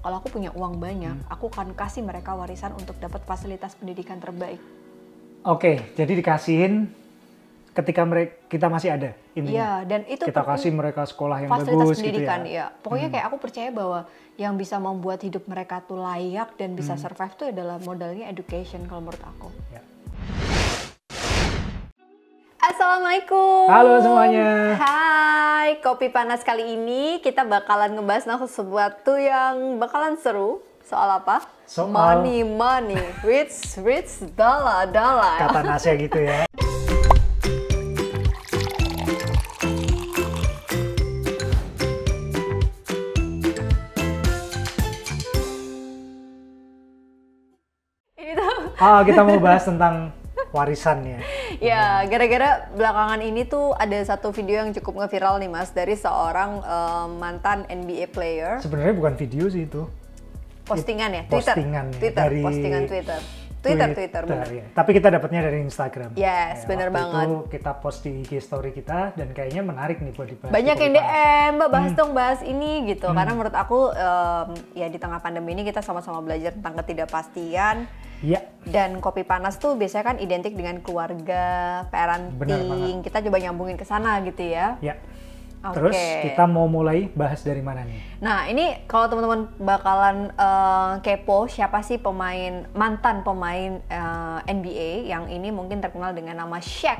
kalau aku punya uang banyak, aku akan kasih mereka warisan untuk dapat fasilitas pendidikan terbaik. Oke, jadi dikasihin ketika kita masih ada intinya. Iya, dan itu kita kasih mereka sekolah yang fasilitas bagus pendidikan, gitu ya. Pokoknya kayak aku percaya bahwa yang bisa membuat hidup mereka tuh layak dan bisa survive tuh adalah modalnya education kalau menurut aku. Ya. Assalamualaikum. Halo semuanya. Hai, Kopi Panas kali ini kita bakalan ngebahas sesuatu yang bakalan seru. Soal apa? Soal money, rich, dollar. Kata Nasya gitu ya. Ini tuh. Kita mau bahas tentang warisan ya. Ya, gara-gara belakangan ini tuh ada satu video yang cukup ngeviral nih Mas dari seorang mantan NBA player. Sebenarnya bukan video sih itu. Postingan ya, Postingan postingan Twitter. Bener. Ya. Tapi kita dapatnya dari Instagram. Yes, bener banget. Itu kita post di IG story kita dan kayaknya menarik nih buat dibahas. Banyak yang DM, Mbak bahas ini gitu. Karena menurut aku ya di tengah pandemi ini kita sama-sama belajar tentang ketidakpastian. Iya. Dan Kopi Panas tuh biasanya kan identik dengan keluarga, parenting. Kita coba nyambungin ke sana gitu ya. Iya. Terus kita mau mulai bahas dari mana nih? Nah ini kalau teman-teman bakalan kepo siapa sih mantan pemain NBA yang ini mungkin terkenal dengan nama Shaq,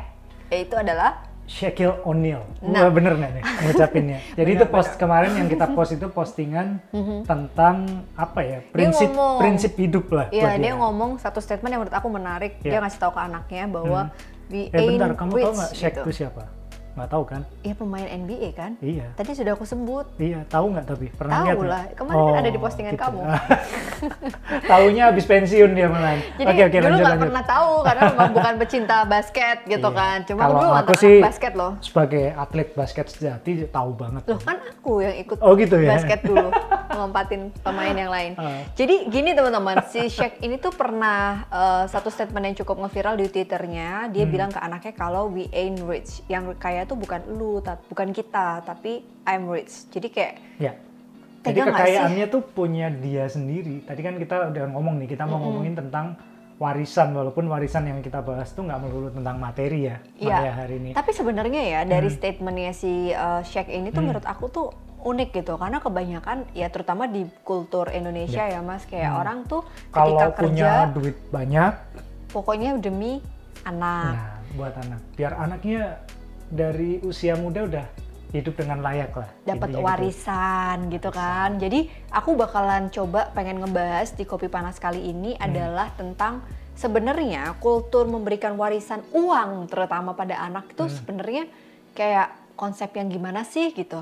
yaitu adalah Shaquille O'Neal. Bener nggak nih ngucapinnya? Jadi itu kemarin yang kita post itu postingan tentang apa ya, prinsip hidup lah. Iya, dia ngomong satu statement yang menurut aku menarik. Dia ngasih tahu ke anaknya bahwa we ain't bentar, kamu rich. tahu nggak Shaq itu siapa? Nggak tahu kan? Iya, pemain NBA kan? Iya. Tadi sudah aku sebut. Iya, tahu nggak tapi? Pernah lihat? Tahu lah, kemarin kan ada di postingan gitu. kamu. Taunya habis pensiun dia malah. Jadi dulu nggak pernah tahu karena memang bukan pecinta basket gitu kan. Cuma kalau dulu aku sih basket loh. Sebagai atlet basket sejati tahu banget. Loh kan aku yang ikut gitu ya? basket dulu, ngompatin pemain yang lain. Jadi gini teman-teman, si Shaq ini tuh pernah satu statement yang cukup ngeviral di Twitternya. Dia bilang ke anaknya kalau we ain't rich. Yang kaya tuh bukan lu, bukan kita, tapi I'm rich. Jadi kayak jadi kekayaannya tuh punya dia sendiri. Tadi kan kita udah ngomong nih, kita mau ngomongin tentang warisan, walaupun warisan yang kita bahas tuh nggak melulu tentang materi ya hari ini. Tapi sebenarnya ya dari statementnya si Shaq ini tuh menurut aku tuh unik gitu, karena kebanyakan ya terutama di kultur Indonesia ya Mas, kayak orang tuh ketika kalau punya duit banyak, pokoknya demi anak. Nah, buat anak, biar anaknya dari usia muda udah hidup dengan layak lah. Dapat warisan gitu kan. Jadi aku bakalan coba pengen ngebahas di Kopi Panas kali ini adalah tentang sebenarnya kultur memberikan warisan uang terutama pada anak itu sebenarnya kayak konsep yang gimana sih gitu.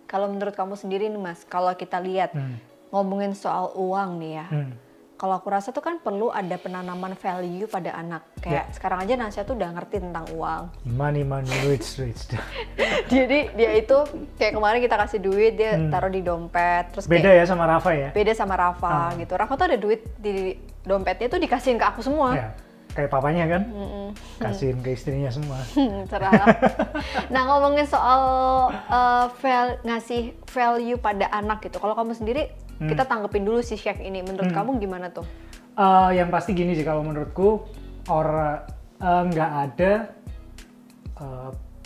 Kalau menurut kamu sendiri nih Mas, kalau kita lihat ngomongin soal uang nih ya. Kalau aku rasa tuh kan perlu ada penanaman value pada anak. Kayak sekarang aja Nasya tuh udah ngerti tentang uang. Money, rich. Jadi dia itu kayak kemarin kita kasih duit, dia taruh di dompet. Terus beda ya sama Rafa ya? Beda sama Rafa gitu. Rafa tuh ada duit di dompetnya tuh dikasihin ke aku semua. Ya, kayak papanya kan? Kasihin ke istrinya semua. Cerah. Nah ngomongin soal ngasih value pada anak gitu. Kalau kamu sendiri, kita tanggepin dulu si Shaq ini. Menurut kamu gimana tuh? Yang pasti gini sih, kalau menurutku nggak ada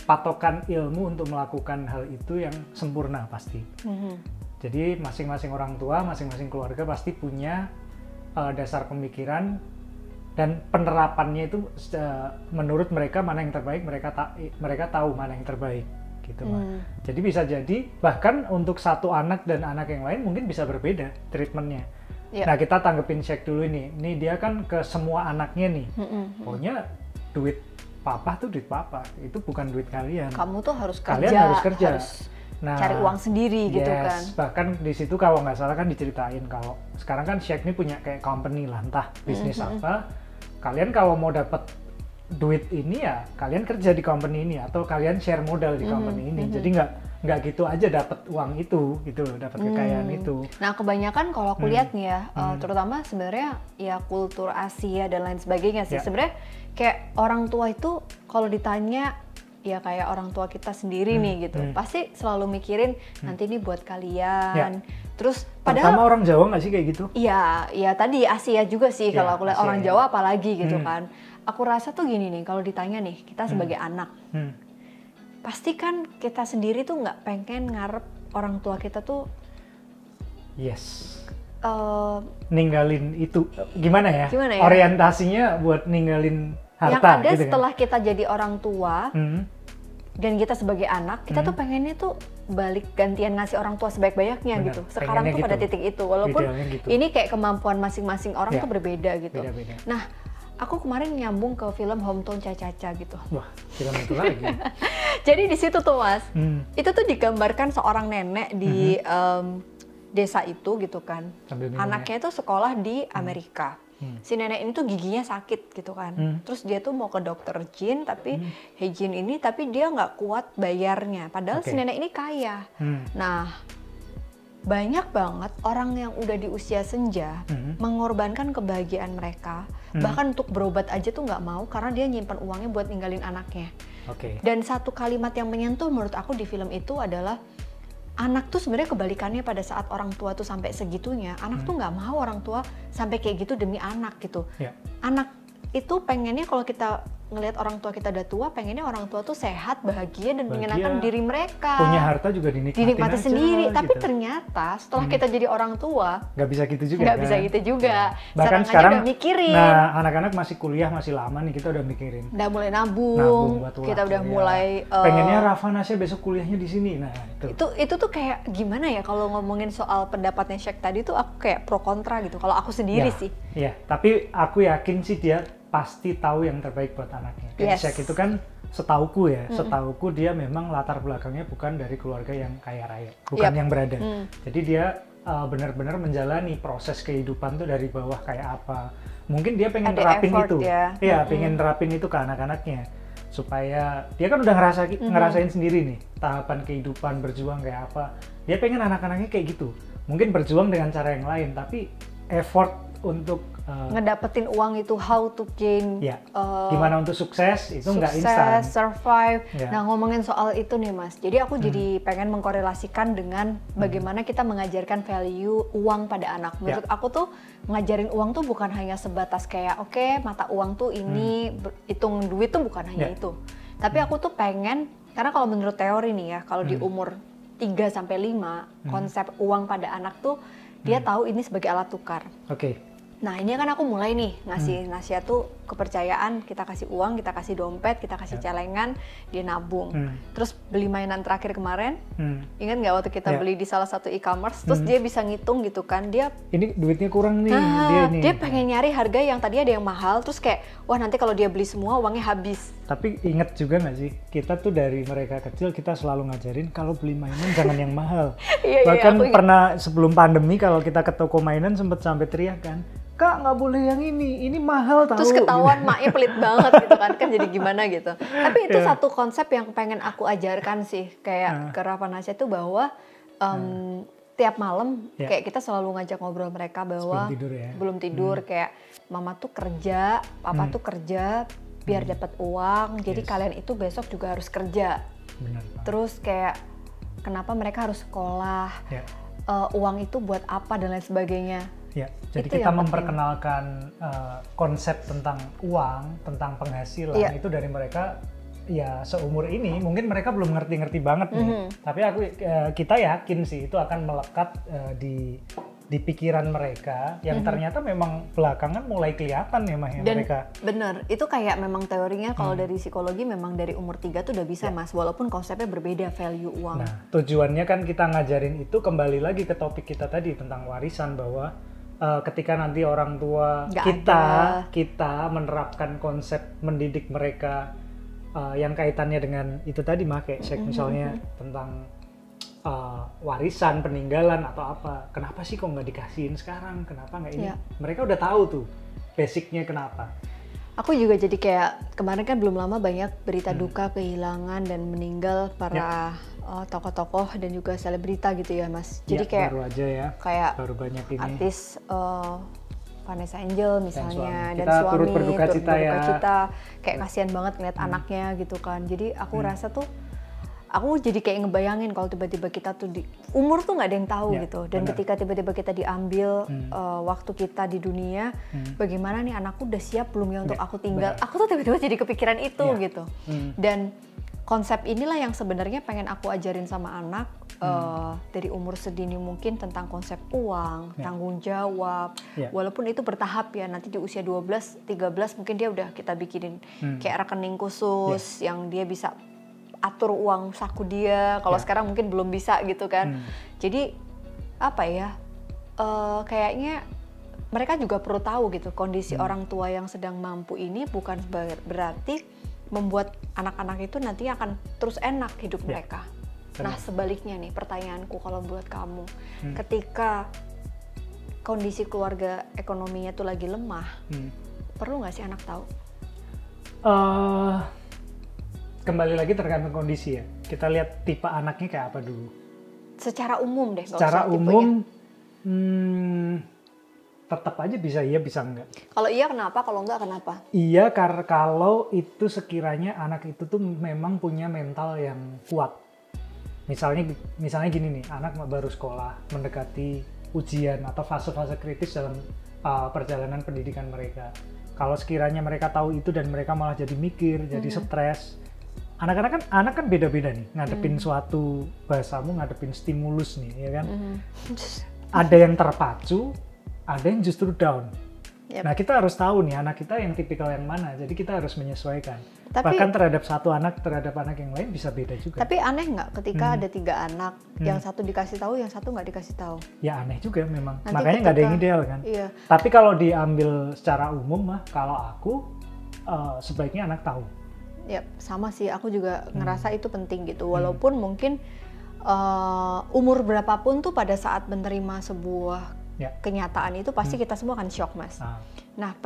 patokan ilmu untuk melakukan hal itu yang sempurna pasti. Jadi masing-masing orang tua, masing-masing keluarga pasti punya dasar pemikiran dan penerapannya itu menurut mereka mana yang terbaik, mereka tahu mana yang terbaik. Gitu, jadi bisa jadi bahkan untuk satu anak dan anak yang lain mungkin bisa berbeda treatmentnya. Nah kita tanggepin Shaq dulu ini dia kan ke semua anaknya nih, pokoknya duit papa tuh duit papa, itu bukan duit kalian. Kamu tuh harus kerja, kalian harus kerja, cari uang sendiri gitu kan. Bahkan di situ kalau nggak salah kan diceritain kalau sekarang kan Shaq ini punya kayak company lah, entah bisnis apa. Kalian kalau mau dapat duit ini ya kalian kerja di company ini atau kalian share modal di company ini. Jadi nggak gitu aja dapat uang itu gitu loh, dapat kekayaan itu. Nah kebanyakan kalau aku lihat nih ya, terutama sebenarnya ya kultur Asia dan lain sebagainya sih. Sebenarnya kayak orang tua itu kalau ditanya ya kayak orang tua kita sendiri nih gitu, pasti selalu mikirin nanti ini buat kalian. Terus Terutama padahal orang Jawa nggak sih kayak gitu? iya tadi Asia juga sih Iya, kalau aku lihat Asia, orang ya. Jawa apalagi gitu kan. Aku rasa tuh gini nih, kalau ditanya nih kita sebagai anak, Hmm. pasti kan kita sendiri tuh nggak pengen ngarep orang tua kita tuh Yes. eh, Ninggalin itu gimana ya? Gimana ya? Orientasinya buat ninggalin harta yang ada gitu setelah kita jadi orang tua kan? dan kita sebagai anak, kita tuh pengennya tuh balik gantian ngasih orang tua sebaik-banyaknya Benar, gitu. Sekarang tuh pengennya pada gitu. titik itu, walaupun Idealnya gitu. ini kayak kemampuan masing-masing orang Ya, tuh berbeda gitu. beda-beda. Nah, aku kemarin nyambung ke film Hometown Cha-Cha-Cha gitu. Wah, film itu lagi. Jadi di situ tuh Mas, Hmm. itu tuh digambarkan seorang nenek di desa itu gitu kan. Sambil minum Anaknya itu sekolah di Amerika. Si nenek ini tuh giginya sakit gitu kan. Terus dia tuh mau ke dokter Jin, tapi Jin ini tapi dia nggak kuat bayarnya. Padahal si Oke. nenek ini kaya. Hmm. Nah, banyak banget orang yang udah di usia senja mengorbankan kebahagiaan mereka. Bahkan untuk berobat aja tuh nggak mau karena dia nyimpan uangnya buat ninggalin anaknya. Oke. Dan satu kalimat yang menyentuh menurut aku di film itu adalah anak tuh sebenarnya kebalikannya pada saat orang tua tuh sampai segitunya, anak tuh nggak mau orang tua sampai kayak gitu demi anak gitu. Ya. Anak itu pengennya kalau kita ngelihat orang tua kita udah tua, pengennya orang tua tuh sehat, bahagia dan menyenangkan Bahagia. diri mereka. Punya harta juga dinikmati aja, sendiri. Tapi gitu. ternyata setelah kita jadi orang tua, nggak bisa gitu juga nggak kan? bisa gitu juga. Bahkan Sekarang aja sekarang udah mikirin. Nah, anak-anak masih kuliah, masih lama nih, kita udah mikirin Udah mulai nabung nabung, buat kita udah kuliah. mulai pengennya Rafa Nasya besok kuliahnya di sini. Nah, itu tuh kayak gimana ya kalau ngomongin soal pendapatnya Syek tadi tuh aku kayak pro kontra gitu. Kalau aku sendiri sih. Iya, tapi aku yakin sih dia pasti tahu yang terbaik buat anaknya. Kayak Yes. Syek itu kan setauku ya, setauku dia memang latar belakangnya bukan dari keluarga yang kaya raya, bukan Yap. yang berada. Jadi dia benar-benar menjalani proses kehidupan tuh dari bawah kayak apa. Mungkin dia pengen Ada terapin effort itu. ya. Iya, pengen terapin itu ke anak-anaknya. Supaya dia kan udah ngerasain sendiri nih tahapan kehidupan berjuang kayak apa. Dia pengen anak-anaknya kayak gitu. Mungkin berjuang dengan cara yang lain, tapi effort untuk Ngedapetin uang itu how to gain ya, gimana untuk sukses itu nggak instan. survive. Ya. Nah, ngomongin soal itu nih Mas. Jadi aku jadi pengen mengkorelasikan dengan bagaimana kita mengajarkan value uang pada anak. Menurut aku tuh ngajarin uang tuh bukan hanya sebatas kayak oke, mata uang tuh ini hitung duit tuh bukan hanya itu. Tapi aku tuh pengen, karena kalau menurut teori nih ya, kalau di umur 3 sampai 5, konsep uang pada anak tuh dia tahu ini sebagai alat tukar. Oke. Nah, ini kan aku mulai nih ngasih nasihat tuh kepercayaan, kita kasih uang, kita kasih dompet, kita kasih celengan, dia nabung. Terus beli mainan terakhir kemarin, ingat nggak waktu kita beli di salah satu e-commerce, terus dia bisa ngitung gitu kan, dia Ini duitnya kurang nih, dia pengen nyari harga yang tadi ada yang mahal, terus kayak, wah nanti kalau dia beli semua uangnya habis. Tapi ingat juga nggak sih, kita tuh dari mereka kecil kita selalu ngajarin kalau beli mainan jangan yang mahal. Iya, Bahkan aku ingat. pernah sebelum pandemi kalau kita ke toko mainan sempet sampai teriak kan, Kak nggak boleh yang ini mahal tahu. Terus ketahuan maknya pelit banget gitu kan jadi gimana gitu. Tapi itu satu konsep yang pengen aku ajarkan sih kayak ke Rafa Nasya itu bahwa tiap malam kayak kita selalu ngajak ngobrol mereka bahwa belum tidur kayak mama tuh kerja, papa tuh kerja biar dapat uang. Jadi kalian itu besok juga harus kerja. Benar. Terus kayak kenapa mereka harus sekolah? Uang itu buat apa dan lain sebagainya. Ya, jadi Itu kita yang memperkenalkan konsep tentang uang, tentang penghasilan itu dari mereka ya seumur ini. Mungkin mereka belum ngerti-ngerti banget nih, tapi kita yakin sih itu akan melekat di pikiran mereka yang ternyata memang belakangan mulai kelihatan ya Mah, Dan mereka. bener, itu kayak memang teorinya kalau dari psikologi memang dari umur 3 tuh udah bisa Mas, walaupun konsepnya berbeda value uang. Nah, tujuannya kan kita ngajarin itu kembali lagi ke topik kita tadi tentang warisan bahwa ketika nanti orang tua kita menerapkan konsep mendidik mereka yang kaitannya dengan itu tadi Mah, kayak misalnya tentang warisan, peninggalan atau apa. Kenapa sih kok nggak dikasihin sekarang? Kenapa nggak ini? Mereka udah tahu tuh basicnya kenapa. Aku juga jadi kayak kemarin kan belum lama banyak berita duka kehilangan dan meninggal para tokoh-tokoh dan juga selebrita gitu ya Mas. Jadi kayak baru aja ya. Kayak baru banyak ini. Artis Vanessa Angel misalnya dan kita suami turut berduka cita ya. Kayak kasihan banget ngeliat anaknya gitu kan. Jadi aku rasa tuh aku jadi kayak ngebayangin kalau tiba-tiba kita tuh di umur tuh nggak ada yang tahu gitu. Dan bener. ketika tiba-tiba kita diambil waktu kita di dunia, bagaimana nih anakku udah siap belum ya untuk aku tinggal? Bener. Aku tuh tiba-tiba jadi kepikiran itu gitu. Dan konsep inilah yang sebenarnya pengen aku ajarin sama anak dari umur sedini mungkin tentang konsep uang, tanggung jawab. Walaupun itu bertahap ya, nanti di usia 12, 13 mungkin dia udah kita bikinin kayak rekening khusus yang dia bisa atur uang saku dia. Kalau sekarang mungkin belum bisa gitu kan. Jadi apa ya? Kayaknya mereka juga perlu tahu gitu kondisi orang tua yang sedang mampu ini bukan berarti membuat anak-anak itu nanti akan terus enak hidup mereka. Nah sebaliknya nih pertanyaanku kalau buat kamu, ketika kondisi keluarga ekonominya tuh lagi lemah, perlu nggak sih anak tahu? Kembali lagi tergantung kondisi ya. Kita lihat tipe anaknya kayak apa dulu. Secara umum deh. Secara umum, tetap aja bisa iya bisa enggak. Kalau iya kenapa? Kalau enggak kenapa? Iya karena kalau itu sekiranya anak itu tuh memang punya mental yang kuat. Misalnya gini nih, anak baru sekolah, mendekati ujian atau fase-fase kritis dalam perjalanan pendidikan mereka. Kalau sekiranya mereka tahu itu dan mereka malah jadi mikir, jadi stres. Anak kan beda-beda nih, ngadepin suatu bahasamu, ngadepin stimulus nih, ya kan? Ada yang terpacu, ada yang justru down. Nah kita harus tahu nih anak kita yang tipikal yang mana, jadi kita harus menyesuaikan. Bahkan terhadap satu anak, terhadap anak yang lain bisa beda juga. Tapi aneh nggak ketika ada 3 anak, yang satu dikasih tahu, yang satu nggak dikasih tahu? Ya aneh juga memang, Nanti makanya nggak ada yang ideal kan. Iya. Tapi kalau diambil secara umum mah, kalau aku sebaiknya anak tahu. Ya sama sih, aku juga ngerasa itu penting gitu. Walaupun mungkin umur berapapun tuh pada saat menerima sebuah kenyataan itu pasti kita semua akan shock mas. Nah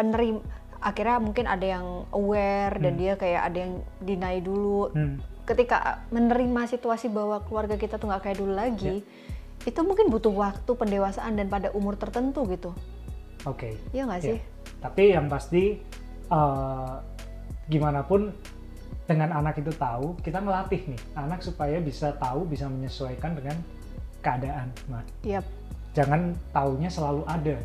akhirnya mungkin ada yang aware dan dia kayak ada yang deny dulu. Ketika menerima situasi bahwa keluarga kita tuh nggak kayak dulu lagi, itu mungkin butuh waktu pendewasaan dan pada umur tertentu gitu. Oke. Iya nggak sih? Tapi yang pasti gimana pun dengan anak itu tahu, kita melatih nih anak supaya bisa tahu, bisa menyesuaikan dengan keadaan. Jangan taunya selalu ada.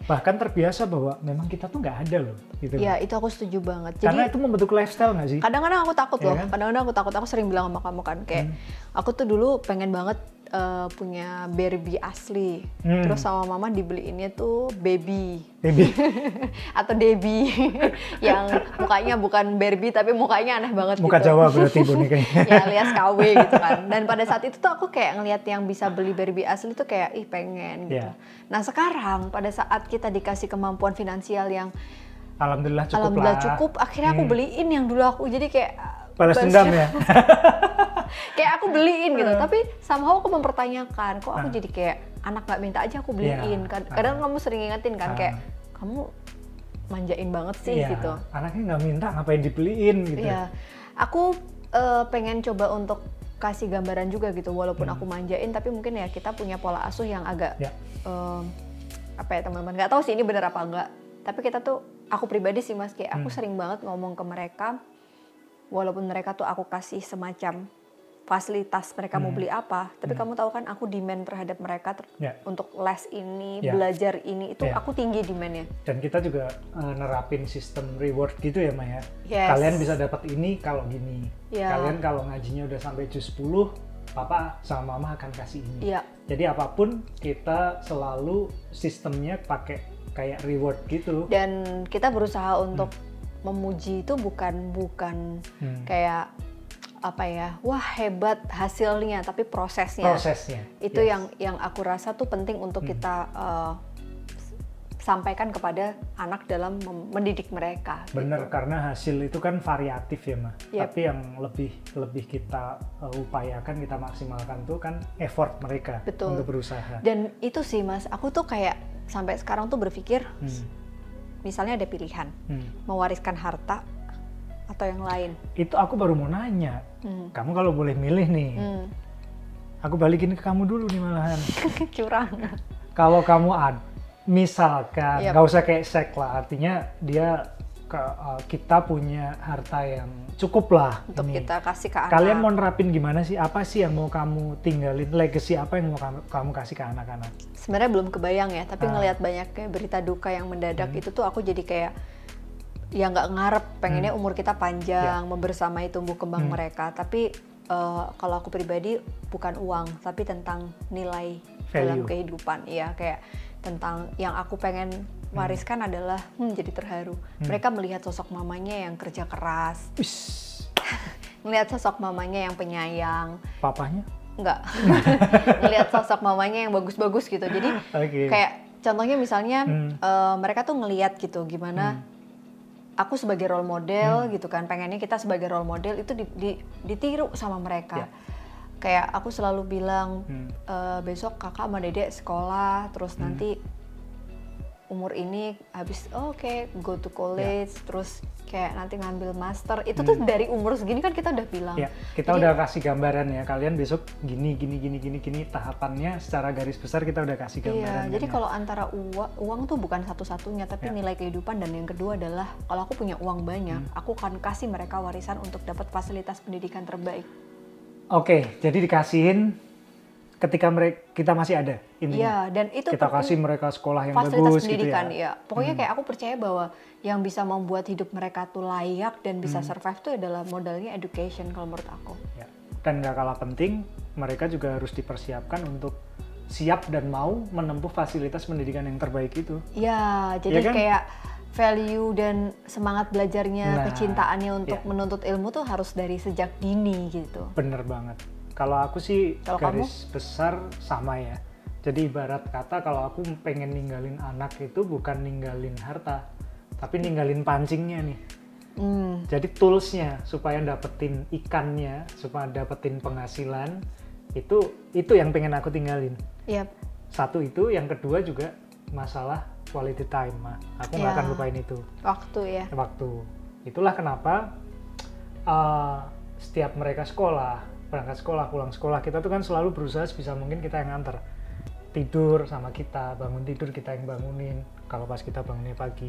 Bahkan terbiasa bahwa memang kita tuh nggak ada loh. Gitu. Iya, itu aku setuju banget. Karena itu membentuk lifestyle nggak sih? Kadang-kadang aku takut loh. Kan? Kadang-kadang aku takut. Aku sering bilang sama kamu kan, kayak aku tuh dulu pengen banget punya Barbie asli. Terus sama mama dibeliinnya tuh baby. Atau Debbie. Yang mukanya bukan Barbie tapi mukanya aneh banget Muka gitu. Jawa berarti bonekanya. Ya alias KW gitu kan. Dan pada saat itu tuh aku kayak ngelihat yang bisa beli Barbie asli tuh kayak pengen gitu. Nah sekarang pada saat kita dikasih kemampuan finansial yang Alhamdulillah cukup, akhirnya aku beliin yang dulu aku jadi kayak balas dendam ya. Kayak aku beliin gitu, tapi somehow aku mempertanyakan, kok aku jadi kayak anak nggak minta aja aku beliin. Kadang kamu sering ingetin kan kayak kamu manjain banget sih gitu. Anaknya nggak minta ngapain dibeliin gitu. Iya, aku pengen coba untuk kasih gambaran juga gitu, walaupun aku manjain, tapi mungkin ya kita punya pola asuh yang agak apa ya teman-teman, nggak tahu sih ini benar apa enggak. Tapi kita tuh, aku pribadi sih mas, kayak aku sering banget ngomong ke mereka, walaupun mereka tuh aku kasih semacam fasilitas mereka mau beli apa, tapi kamu tahu kan aku demand terhadap mereka untuk les ini, belajar ini, itu aku tinggi demandnya. Dan kita juga nerapin sistem reward gitu ya Maya. Kalian bisa dapat ini kalau gini. Kalian kalau ngajinya udah sampai juz 10, papa sama mama akan kasih ini. Jadi apapun kita selalu sistemnya pakai kayak reward gitu. Dan kita berusaha untuk memuji itu bukan kayak apa ya, wah hebat hasilnya, tapi prosesnya. Itu yang aku rasa tuh penting untuk kita sampaikan kepada anak dalam mendidik mereka. Bener, gitu. Karena hasil itu kan variatif ya Ma. Tapi yang lebih kita upayakan, kita maksimalkan tuh kan effort mereka untuk berusaha. Dan itu sih Mas, aku tuh kayak sampai sekarang tuh berpikir, misalnya ada pilihan, mewariskan harta atau yang lain. Itu aku baru mau nanya, kamu kalau boleh milih nih, aku balikin ke kamu dulu nih malahan. Curang. Kalau kamu misalkan, nggak usah kayak sek lah, artinya dia kita punya harta yang cukup lah untuk ini. kita kasih ke anak. Kalian mau nerapin gimana sih? Apa sih yang mau kamu tinggalin? Legacy apa yang mau kamu kasih ke anak-anak? Sebenarnya belum kebayang ya, tapi ngelihat banyaknya berita duka yang mendadak itu tuh aku jadi kayak ya nggak ngarep, pengennya umur kita panjang, membersamai tumbuh kembang mereka. Tapi kalau aku pribadi bukan uang, tapi tentang nilai dalam kehidupan. Iya, kayak tentang yang aku pengen wariskan adalah jadi terharu. Mereka melihat sosok mamanya yang kerja keras, melihat sosok mamanya yang penyayang. Papahnya? Enggak. Melihat sosok mamanya yang bagus-bagus gitu. Jadi kayak contohnya misalnya mereka tuh ngelihat gitu gimana aku sebagai role model gitu kan, pengennya kita sebagai role model itu ditiru sama mereka. Kayak aku selalu bilang besok kakak sama dedek sekolah, terus nanti umur ini habis go to college, terus kayak nanti ngambil master. Itu tuh dari umur segini kan kita udah bilang. Kita udah kasih gambaran ya, kalian besok gini tahapannya secara garis besar kita udah kasih gambaran. Jadi kalau antara uang tuh bukan satu-satunya, tapi nilai kehidupan. Dan yang kedua adalah kalau aku punya uang banyak, aku akan kasih mereka warisan untuk dapat fasilitas pendidikan terbaik. Oke, jadi dikasihin ketika kita masih ada intinya. Iya, dan itu kita kasih mereka sekolah yang fasilitas bagus pendidikan, gitu ya. Pokoknya kayak aku percaya bahwa yang bisa membuat hidup mereka tuh layak dan bisa survive tuh adalah modalnya education kalau menurut aku. Ya. Dan gak kalah penting, mereka juga harus dipersiapkan untuk siap dan mau menempuh fasilitas pendidikan yang terbaik itu. Iya, jadi kan? kayak value dan semangat belajarnya, kecintaannya untuk menuntut ilmu tuh harus dari sejak dini gitu. Bener banget. Kalau aku sih garis besar sama ya. Jadi ibarat kata kalau aku pengen ninggalin anak itu bukan ninggalin harta, tapi ninggalin pancingnya nih. Jadi toolsnya supaya dapetin ikannya, supaya dapetin penghasilan, itu yang pengen aku tinggalin. Satu itu, yang kedua juga masalah quality time, mah. Aku nggak akan lupain itu. Waktu ya. Waktu. Itulah kenapa setiap mereka berangkat sekolah, pulang sekolah, kita tuh kan selalu berusaha sebisa mungkin kita yang nganter. Tidur sama kita, bangun tidur kita yang bangunin, kalau pas kita bangunnya pagi.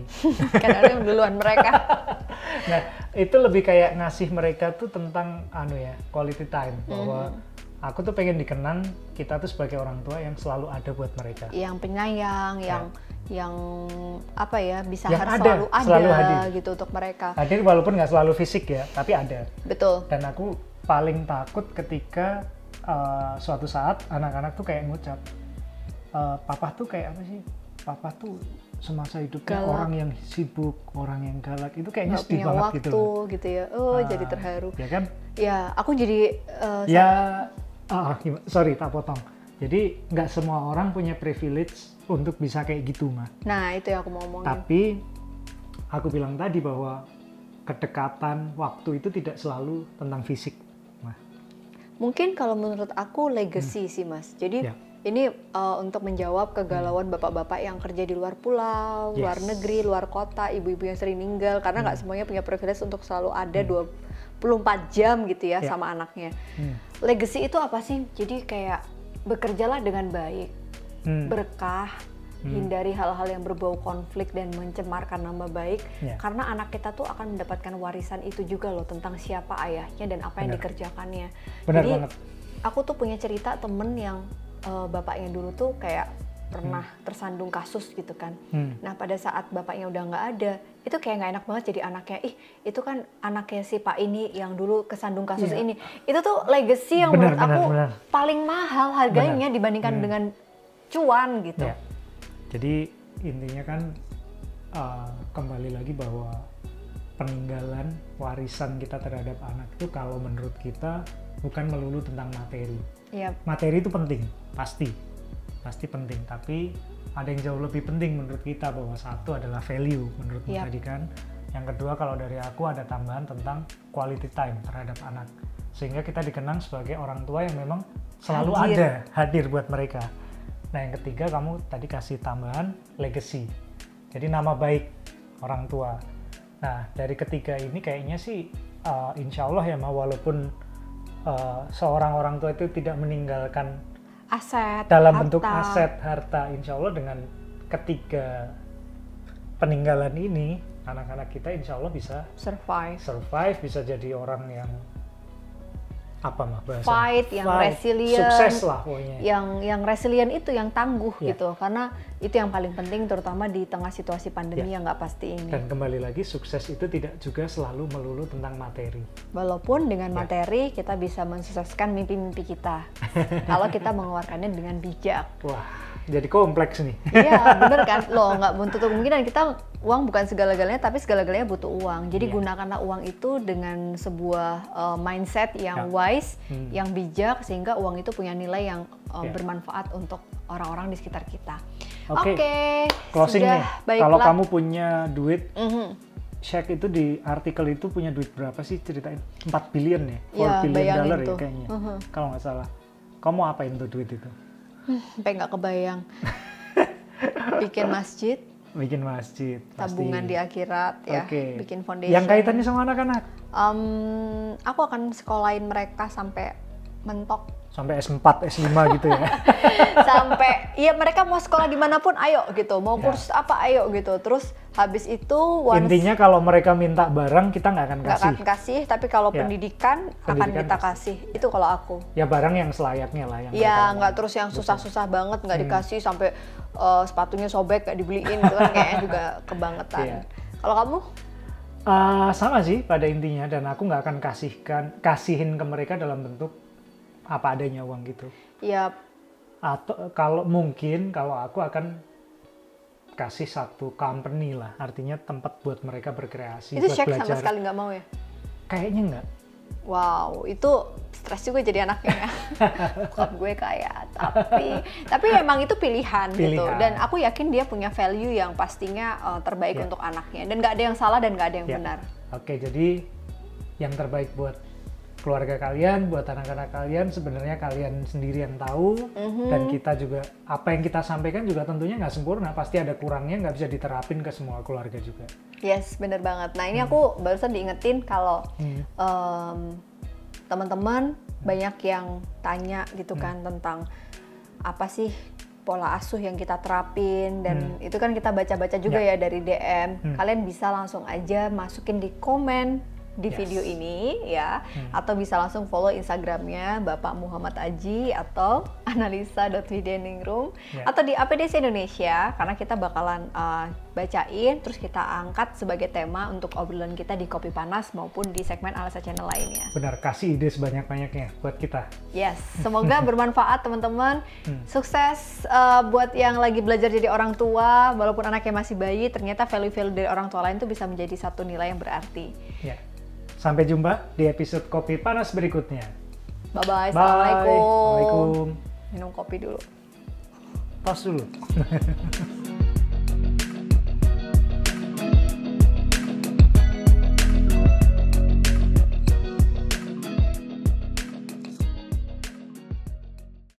Kadang-kadang duluan mereka. Nah, itu lebih kayak ngasih mereka tuh tentang quality time, bahwa aku tuh pengen dikenang kita tuh sebagai orang tua yang selalu ada buat mereka. Yang penyayang, yang apa ya, bisa yang harus selalu ada gitu untuk mereka. Hadir walaupun nggak selalu fisik ya, tapi ada. Betul. Dan aku paling takut ketika suatu saat anak-anak tuh kayak ngucap, papa tuh kayak apa sih? Papa tuh semasa hidupnya galak. Orang yang sibuk, orang yang galak, itu kayaknya sedih banget gitu ya. Jadi terharu. Ya kan? Ya, aku jadi sorry tak potong. Jadi nggak semua orang punya privilege untuk bisa kayak gitu, mah. Nah, itu yang aku mau omongin. Tapi aku bilang tadi bahwa kedekatan waktu itu tidak selalu tentang fisik, mah. Mungkin kalau menurut aku legacy sih, Mas. Jadi ini untuk menjawab kegalauan bapak-bapak yang kerja di luar pulau, luar negeri, luar kota, ibu-ibu yang sering meninggal karena nggak semuanya punya privilege untuk selalu ada 24 jam gitu ya sama anaknya. Legacy itu apa sih? Jadi kayak bekerjalah dengan baik, berkah, hindari hal-hal yang berbau konflik dan mencemarkan nama baik, karena anak kita tuh akan mendapatkan warisan itu juga loh, tentang siapa ayahnya dan apa yang dikerjakannya. Benar Jadi banget. Aku tuh punya cerita temen yang bapaknya dulu tuh kayak pernah tersandung kasus gitu kan. Nah pada saat bapaknya udah nggak ada, itu kayak nggak enak banget jadi anaknya. Itu kan anaknya si Pak ini yang dulu kesandung kasus ini. Itu tuh legacy yang menurut aku paling mahal harganya dibandingkan dengan cuan gitu. Jadi intinya kan kembali lagi bahwa peninggalan warisan kita terhadap anak itu kalau menurut kita bukan melulu tentang materi. Materi itu penting, pasti penting, tapi ada yang jauh lebih penting menurut kita, bahwa satu adalah value menurutmu tadi kan. Yang kedua kalau dari aku ada tambahan tentang quality time terhadap anak, sehingga kita dikenang sebagai orang tua yang memang selalu hadir buat mereka. Nah yang ketiga kamu tadi kasih tambahan legacy, jadi nama baik orang tua. Nah dari ketiga ini kayaknya sih insya Allah ya, walaupun seorang orang tua itu tidak meninggalkan aset dalam harta. Bentuk aset harta, insya Allah dengan ketiga peninggalan ini, anak-anak kita insya Allah bisa survive, bisa jadi orang yang apa mah bahasa? Fight, yang resilient, sukses lah pokoknya. Yang resilient itu yang tangguh gitu, karena itu yang paling penting terutama di tengah situasi pandemi yang nggak pasti ini. Dan kembali lagi, sukses itu tidak juga selalu melulu tentang materi. Walaupun dengan materi kita bisa mensukseskan mimpi-mimpi kita, kalau kita mengeluarkannya dengan bijak. Wah, jadi kompleks nih. Iya, bener kan? Loh, nggak butuh kemungkinan kita uang bukan segala-galanya, tapi segala-galanya butuh uang. Jadi gunakanlah uang itu dengan sebuah mindset yang wise, yang bijak, sehingga uang itu punya nilai yang bermanfaat untuk orang-orang di sekitar kita. Oke, closing nih. Kalau kamu punya duit, Shaq itu di artikel itu punya duit berapa sih, ceritain? 4 billion ya? 4 billion dollar ya kayaknya. Kalau nggak salah. Kamu apain tuh duit itu? Sampai nggak kebayang. Bikin masjid, tabungan di akhirat ya, bikin foundation. Yang kaitannya sama anak-anak? Aku akan sekolahin mereka sampai mentok. Sampai S4, S5 gitu ya? Sampai, ya mereka mau sekolah dimanapun ayo gitu, mau kursus apa ayo gitu. Terus habis itu intinya kalau mereka minta barang kita nggak akan kasih. Nggak akan kasih, tapi kalau pendidikan akan kita kasih. Itu kalau aku. Ya barang yang selayaknya lah. Ya nggak terus yang susah-susah banget nggak dikasih sampai sepatunya sobek nggak dibeliin itu kan kayaknya juga kebangetan. Kalau kamu? Sama sih pada intinya, dan aku nggak akan kasihin ke mereka dalam bentuk apa adanya uang gitu. Iya. Atau kalau aku akan kasih satu company lah, artinya tempat buat mereka berkreasi, itu buat Shaq belajar. Sama sekali nggak mau ya? Kayaknya nggak. Wow, itu stres juga jadi anaknya ya. Bukan gue kaya, tapi emang itu pilihan gitu. Dan aku yakin dia punya value yang pastinya terbaik untuk anaknya. Dan nggak ada yang salah dan nggak ada yang benar. Oke, jadi yang terbaik buat keluarga kalian, buat anak-anak kalian, sebenarnya kalian sendiri yang tahu. Dan kita juga, apa yang kita sampaikan juga tentunya nggak sempurna, pasti ada kurangnya, nggak bisa diterapin ke semua keluarga juga. Yes, bener banget. Nah ini aku barusan diingetin kalau teman-teman banyak yang tanya gitu kan tentang apa sih pola asuh yang kita terapin, dan itu kan kita baca-baca juga ya dari DM. Kalian bisa langsung aja masukin di komen di video ini ya, atau bisa langsung follow Instagramnya Bapak Muhammad Aji atau analisa.wideningrum atau di APDC Indonesia, karena kita bakalan bacain terus kita angkat sebagai tema untuk obrolan kita di Kopi Panas maupun di segmen Analisa Channel lainnya. Benar, kasih ide sebanyak-banyaknya buat kita. Yes, semoga bermanfaat teman-teman. Sukses buat yang lagi belajar jadi orang tua, walaupun anaknya masih bayi, ternyata value-value dari orang tua lain tuh bisa menjadi satu nilai yang berarti. Sampai jumpa di episode Kopi Panas berikutnya. Bye-bye. Assalamualaikum. Waalaikumsalam. Minum kopi dulu. Tos dulu.